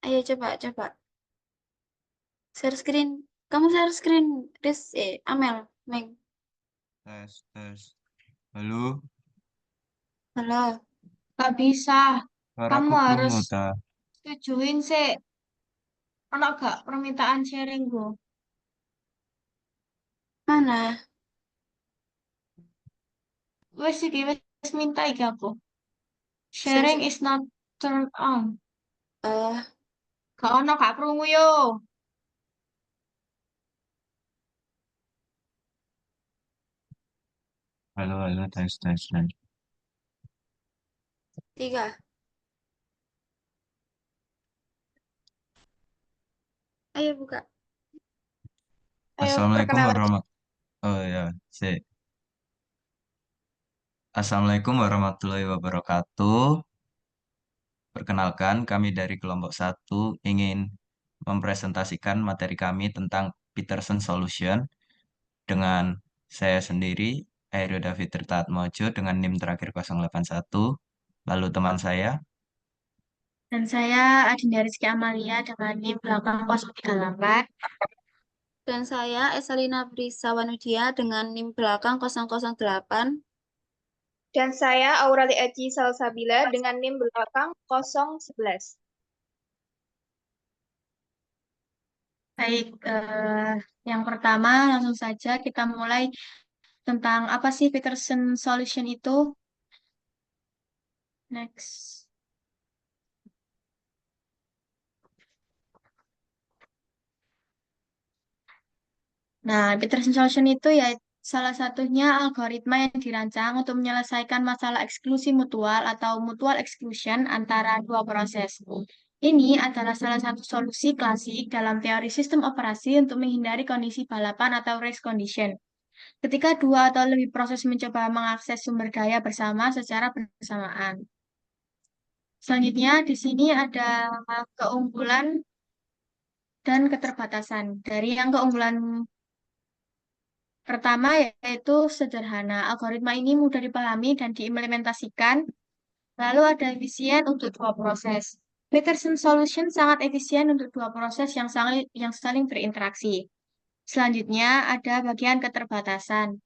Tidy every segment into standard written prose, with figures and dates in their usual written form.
Ayo coba. Share screen. Kamu share screen. Amel, Meng. Tes. Halo, Halo. Gak bisa. Kamu suaraku harus krungu ta. setujuin sih. Ono gak permintaan sharing go? Mana? Wes minta iki aku. Sing Sharing is not turned on. eh Gak ono gak krungu yo. Halo, tes. 3. Ayo buka. Ayo Assalamualaikum perkenalan. warahmatullahi Oh ya, sik. Assalamualaikum warahmatullahi wabarakatuh. Perkenalkan, kami dari kelompok 1 ingin mempresentasikan materi kami tentang Peterson Solution dengan saya sendiri, Aero David Tirtaatmojo dengan NIM terakhir 081. Lalu teman saya, Dan saya Adinda Rizky Amalia dengan NIM belakang 038. Dan saya Esalina Brisawanudia dengan NIM belakang 008. Dan saya Aureli Eci Salsabila dengan NIM belakang 011. Baik, yang pertama langsung saja kita mulai tentang apa sih Peterson Solution itu. Next. Nah, Peterson Solution itu ya salah satunya algoritma yang dirancang untuk menyelesaikan masalah eksklusi mutual atau mutual exclusion antara dua proses. Ini adalah salah satu solusi klasik dalam teori sistem operasi untuk menghindari kondisi balapan atau race condition. Ketika dua atau lebih proses mencoba mengakses sumber daya bersama secara bersamaan. Selanjutnya, di sini ada keunggulan dan keterbatasan. Dari yang keunggulan pertama yaitu sederhana. Algoritma ini mudah dipahami dan diimplementasikan. Lalu ada efisien untuk dua proses. Peterson Solution sangat efisien untuk dua proses yang saling berinteraksi. Selanjutnya ada bagian keterbatasan.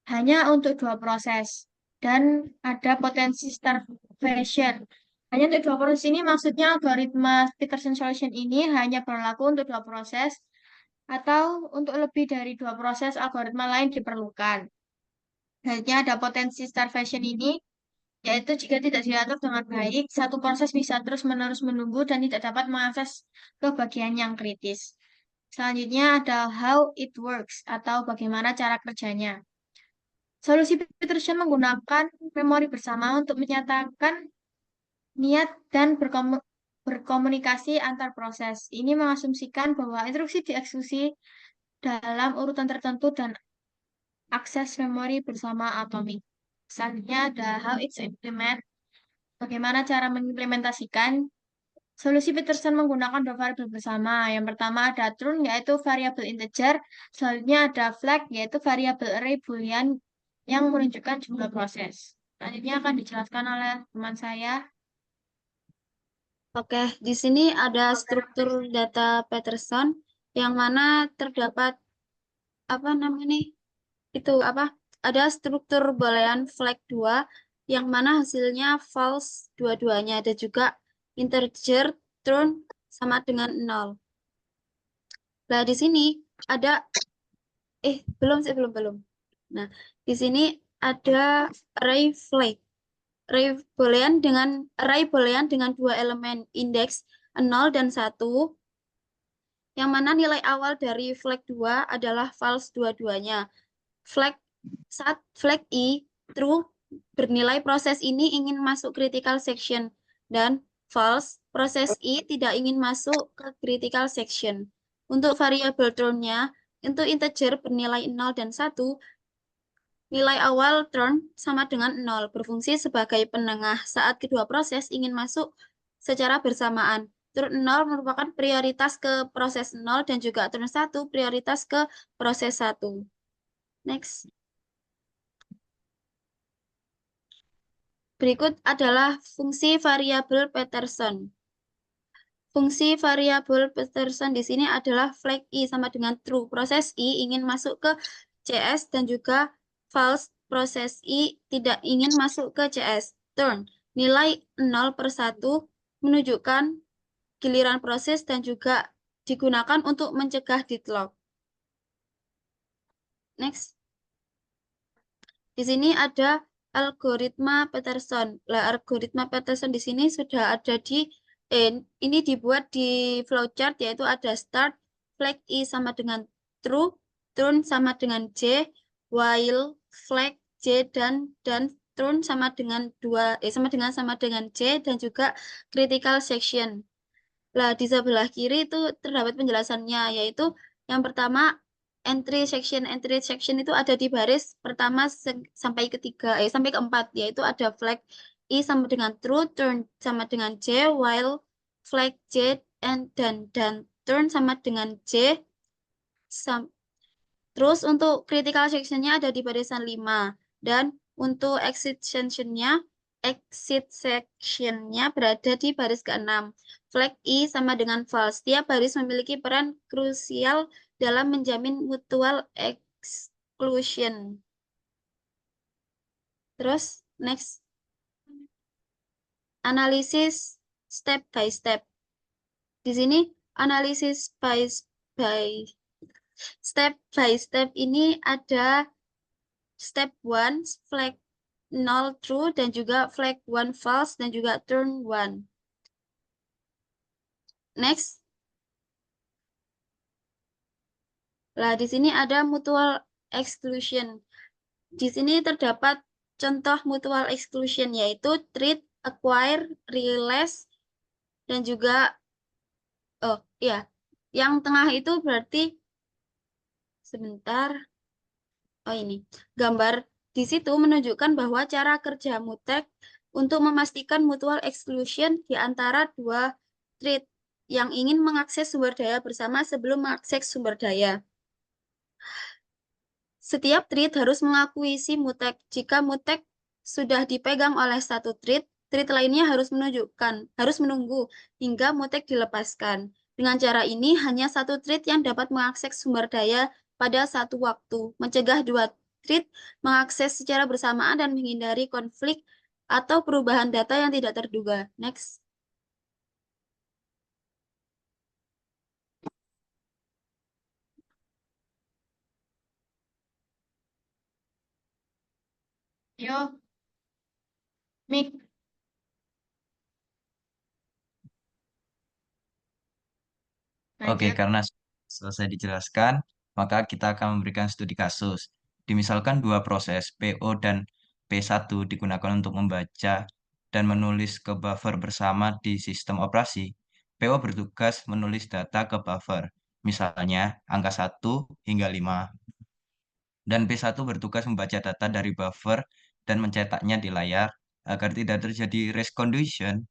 Hanya untuk dua proses. Dan ada potensi starvation. Hanya untuk dua proses ini maksudnya algoritma Peterson Solution ini hanya berlaku untuk dua proses atau untuk lebih dari dua proses algoritma lain diperlukan. Hanya ada potensi starvation ini, yaitu jika tidak diatur dengan baik, satu proses bisa terus-menerus menunggu dan tidak dapat mengakses ke bagian yang kritis. Selanjutnya ada how it works atau bagaimana cara kerjanya. Solusi Peterson menggunakan memori bersama untuk menyatakan niat dan berkomunikasi antar proses. Ini mengasumsikan bahwa instruksi dieksekusi dalam urutan tertentu dan akses memori bersama atomik. Selanjutnya ada how it's implement, bagaimana cara mengimplementasikan. Solusi Peterson menggunakan dua variabel bersama. Yang pertama ada trun, yaitu variabel integer. Selanjutnya ada flag, yaitu variabel array boolean yang menunjukkan jumlah proses. Selanjutnya akan dijelaskan oleh teman saya. Oke, di sini ada struktur data Peterson yang mana terdapat apa namanya nih? Itu apa? Ada struktur boolean flag 2 yang mana hasilnya false dua-duanya. Ada juga integer true sama dengan 0. Nah, di sini ada belum sih, belum. Nah, di sini ada array flag. Array boolean dengan dua elemen indeks 0 dan 1 yang mana nilai awal dari flag 2 adalah false dua-duanya. Flag I true bernilai proses ini ingin masuk critical section dan false proses I tidak ingin masuk ke critical section. Untuk variabel true-nya, untuk integer bernilai 0 dan 1, nilai awal turn sama dengan 0, berfungsi sebagai penengah saat kedua proses ingin masuk secara bersamaan. Turn 0 merupakan prioritas ke proses 0 dan juga turn 1 prioritas ke proses 1. Next. Berikut adalah fungsi variabel Peterson. fungsi variabel Peterson di sini adalah flag I sama dengan true. Proses I ingin masuk ke CS dan juga false. Proses I tidak ingin masuk ke CS. Turn. Nilai 0/1 menunjukkan giliran proses dan juga digunakan untuk mencegah deadlock. Next. Di sini ada algoritma Peterson. Lah, algoritma Peterson di sini sudah ada di ini dibuat di flowchart, yaitu ada start, flag I sama dengan true, turn sama dengan J, while flag J dan turn sama dengan sama dengan J dan juga critical section. Lah, di sebelah kiri itu terdapat penjelasannya, yaitu yang pertama entry section itu ada di baris pertama sampai ketiga sampai keempat, yaitu ada flag I sama dengan true, turn sama dengan J, while flag J dan turn sama dengan J. Terus untuk critical sectionnya ada di barisan 5 dan untuk exit sectionnya berada di baris ke-6. Flag I sama dengan false. Setiap baris memiliki peran krusial dalam menjamin mutual exclusion. Terus, next. Analisis step by step. Di sini, analisis step by step ini ada step 1, flag 0 true, dan juga flag 1 false, dan juga turn 1. Next. Nah, di sini ada mutual exclusion. Di sini terdapat contoh mutual exclusion, yaitu treat, acquire, release, dan juga, oh iya, yang tengah itu berarti, sebentar, oh ini, gambar di situ menunjukkan bahwa cara kerja mutek untuk memastikan mutual exclusion di antara dua treat yang ingin mengakses sumber daya bersama sebelum mengakses sumber daya. Setiap treat harus mengakui si mutek. Jika mutek sudah dipegang oleh satu treat lainnya harus menunggu hingga mutek dilepaskan. Dengan cara ini, hanya satu treat yang dapat mengakses sumber daya pada satu waktu, mencegah dua treat mengakses secara bersamaan dan menghindari konflik atau perubahan data yang tidak terduga. Next. Yo, Mik. Oke, Lanjut. karena selesai dijelaskan, maka kita akan memberikan studi kasus. Dimisalkan dua proses PO dan P1 digunakan untuk membaca dan menulis ke buffer bersama di sistem operasi. PO bertugas menulis data ke buffer, misalnya angka 1 hingga 5. Dan P1 bertugas membaca data dari buffer dan mencetaknya di layar agar tidak terjadi race condition.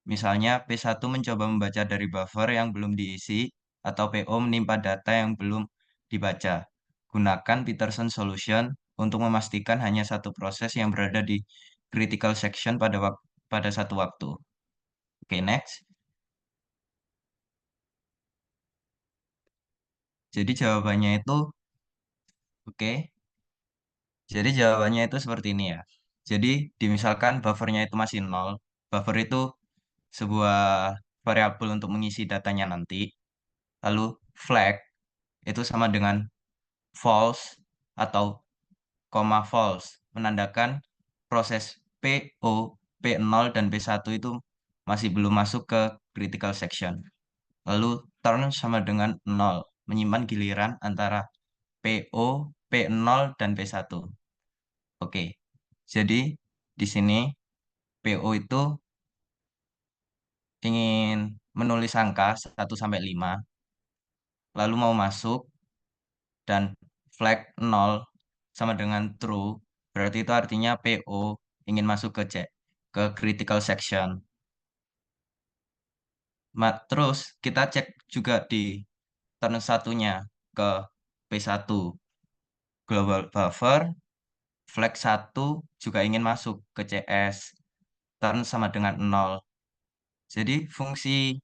Misalnya, P1 mencoba membaca dari buffer yang belum diisi atau PO menimpa data yang belum dibaca. Gunakan Peterson Solution untuk memastikan hanya satu proses yang berada di critical section pada satu waktu. Oke, next. Jadi jawabannya itu, oke. Jadi jawabannya itu seperti ini ya. Jadi dimisalkan buffernya itu masih 0. Buffer itu sebuah variabel untuk mengisi datanya nanti. Lalu flag itu sama dengan false atau koma false, menandakan proses PO, P0 dan P1 itu masih belum masuk ke critical section. Lalu turn sama dengan 0, menyimpan giliran antara PO, P0 dan P1. Oke. Jadi di sini PO itu ingin menulis angka 1 sampai 5, lalu mau masuk dan flag 0 sama dengan true, berarti itu artinya PO ingin masuk ke critical section. Terus kita cek juga di turn satunya ke P1 global buffer, flag 1 juga ingin masuk ke CS, turn sama dengan 0. Jadi fungsi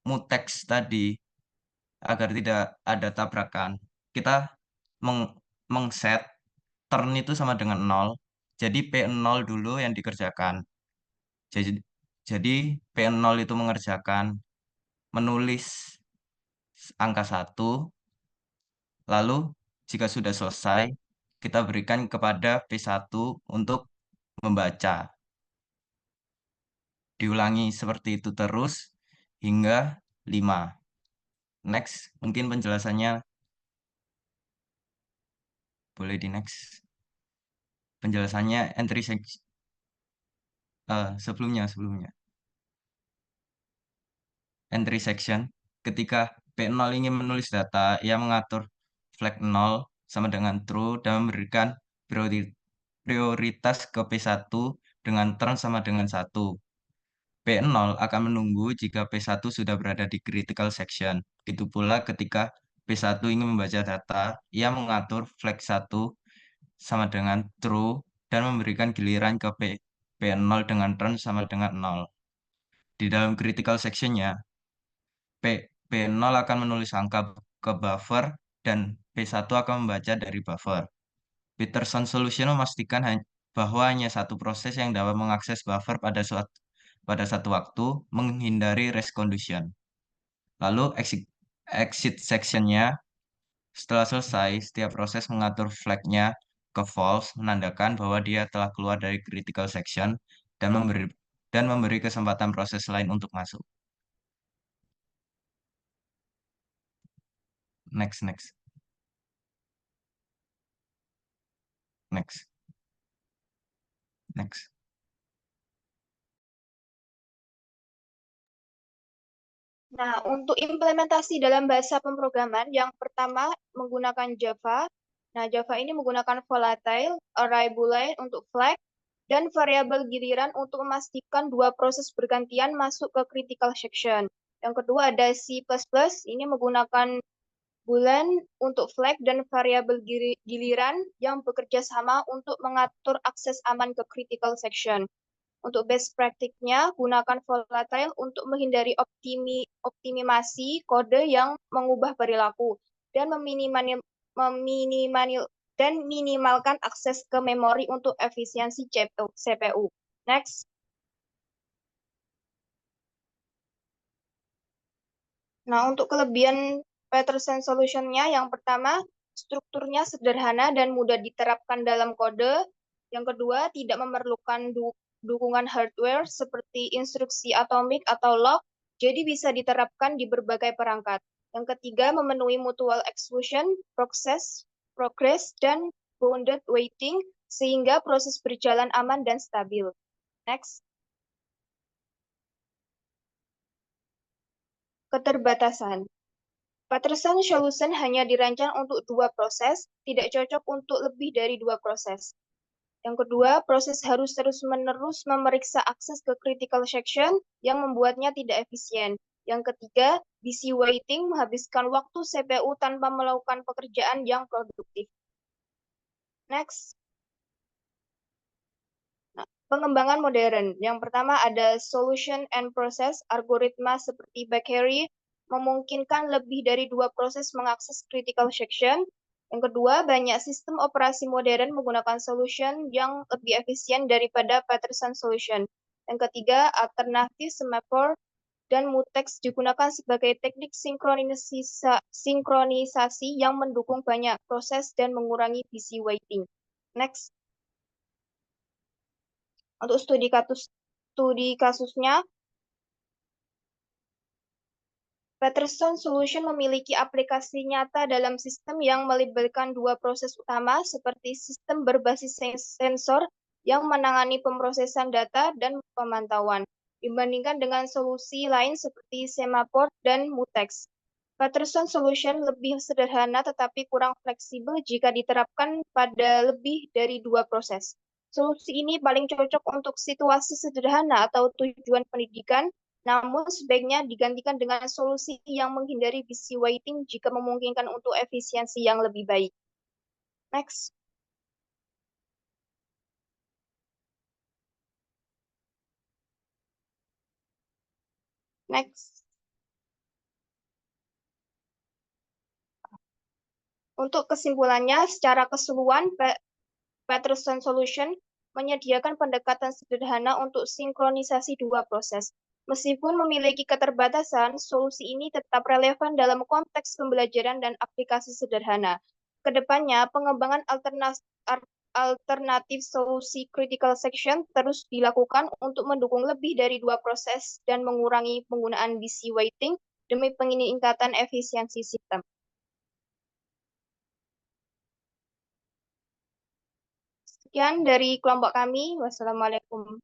mutex tadi, agar tidak ada tabrakan, kita meng-set turn itu sama dengan 0. Jadi P0 dulu yang dikerjakan. Jadi P0 itu mengerjakan menulis angka 1, lalu jika sudah selesai, kita berikan kepada P1 untuk membaca. Diulangi seperti itu terus hingga 5. Next, mungkin penjelasannya boleh di next. Penjelasannya entry section. Sebelumnya. Entry section. Ketika P0 ingin menulis data, ia mengatur flag 0 sama dengan true dan memberikan prioritas ke P1 dengan turn sama dengan 1. P0 akan menunggu jika P1 sudah berada di critical section. Begitu pula ketika P1 ingin membaca data, ia mengatur flag 1 sama dengan true dan memberikan giliran ke P0 dengan turn sama dengan 0. Di dalam critical sectionnya, P0 akan menulis angka ke buffer dan P1 akan membaca dari buffer. Peterson solution memastikan bahwa hanya satu proses yang dapat mengakses buffer pada satu waktu, menghindari race condition. Lalu exit sectionnya, setelah selesai, setiap proses mengatur flag-nya ke false, menandakan bahwa dia telah keluar dari critical section dan memberi kesempatan proses lain untuk masuk. Next. Nah, untuk implementasi dalam bahasa pemrograman, yang pertama menggunakan Java. Nah, Java ini menggunakan volatile, array boolean untuk flag, dan variabel giliran untuk memastikan dua proses bergantian masuk ke critical section. Yang kedua ada C++, ini menggunakan boolean untuk flag dan variabel giliran yang bekerja sama untuk mengatur akses aman ke critical section. Untuk best practice-nya, gunakan volatile untuk menghindari optimasi kode yang mengubah perilaku dan minimalkan akses ke memori untuk efisiensi CPU. Next. Nah, untuk kelebihan Peterson solution-nya, yang pertama, strukturnya sederhana dan mudah diterapkan dalam kode. Yang kedua, tidak memerlukan dukungan hardware seperti instruksi atomik atau log, jadi bisa diterapkan di berbagai perangkat. Yang ketiga, memenuhi mutual exclusion, progress, dan bounded waiting, sehingga proses berjalan aman dan stabil. Next. Keterbatasan. Peterson solution hanya dirancang untuk dua proses, tidak cocok untuk lebih dari dua proses. Yang kedua, proses harus terus-menerus memeriksa akses ke critical section yang membuatnya tidak efisien. Yang ketiga, busy waiting menghabiskan waktu CPU tanpa melakukan pekerjaan yang produktif. Next. Nah, pengembangan modern. Yang pertama ada solution and process, algoritma seperti backquery, memungkinkan lebih dari dua proses mengakses critical section. Yang kedua, banyak sistem operasi modern menggunakan solution yang lebih efisien daripada Peterson solution. Yang ketiga, alternatif semaphore dan mutex digunakan sebagai teknik sinkronisasi yang mendukung banyak proses dan mengurangi busy waiting. Next. Untuk studi kasusnya, Peterson Solution memiliki aplikasi nyata dalam sistem yang melibatkan dua proses utama seperti sistem berbasis sensor yang menangani pemrosesan data dan pemantauan, dibandingkan dengan solusi lain seperti semaphore dan mutex. Peterson Solution lebih sederhana tetapi kurang fleksibel jika diterapkan pada lebih dari dua proses. Solusi ini paling cocok untuk situasi sederhana atau tujuan pendidikan, namun sebaiknya digantikan dengan solusi yang menghindari busy waiting jika memungkinkan untuk efisiensi yang lebih baik. Next. Next. Untuk kesimpulannya, secara keseluruhan, Peterson Solution menyediakan pendekatan sederhana untuk sinkronisasi dua proses. Meskipun memiliki keterbatasan, solusi ini tetap relevan dalam konteks pembelajaran dan aplikasi sederhana. Kedepannya, pengembangan alternatif solusi critical section terus dilakukan untuk mendukung lebih dari dua proses dan mengurangi penggunaan busy waiting demi peningkatan efisiensi sistem. Sekian dari kelompok kami. Wassalamualaikum.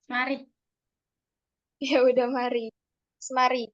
Mari. Ya udah, mari. Semari.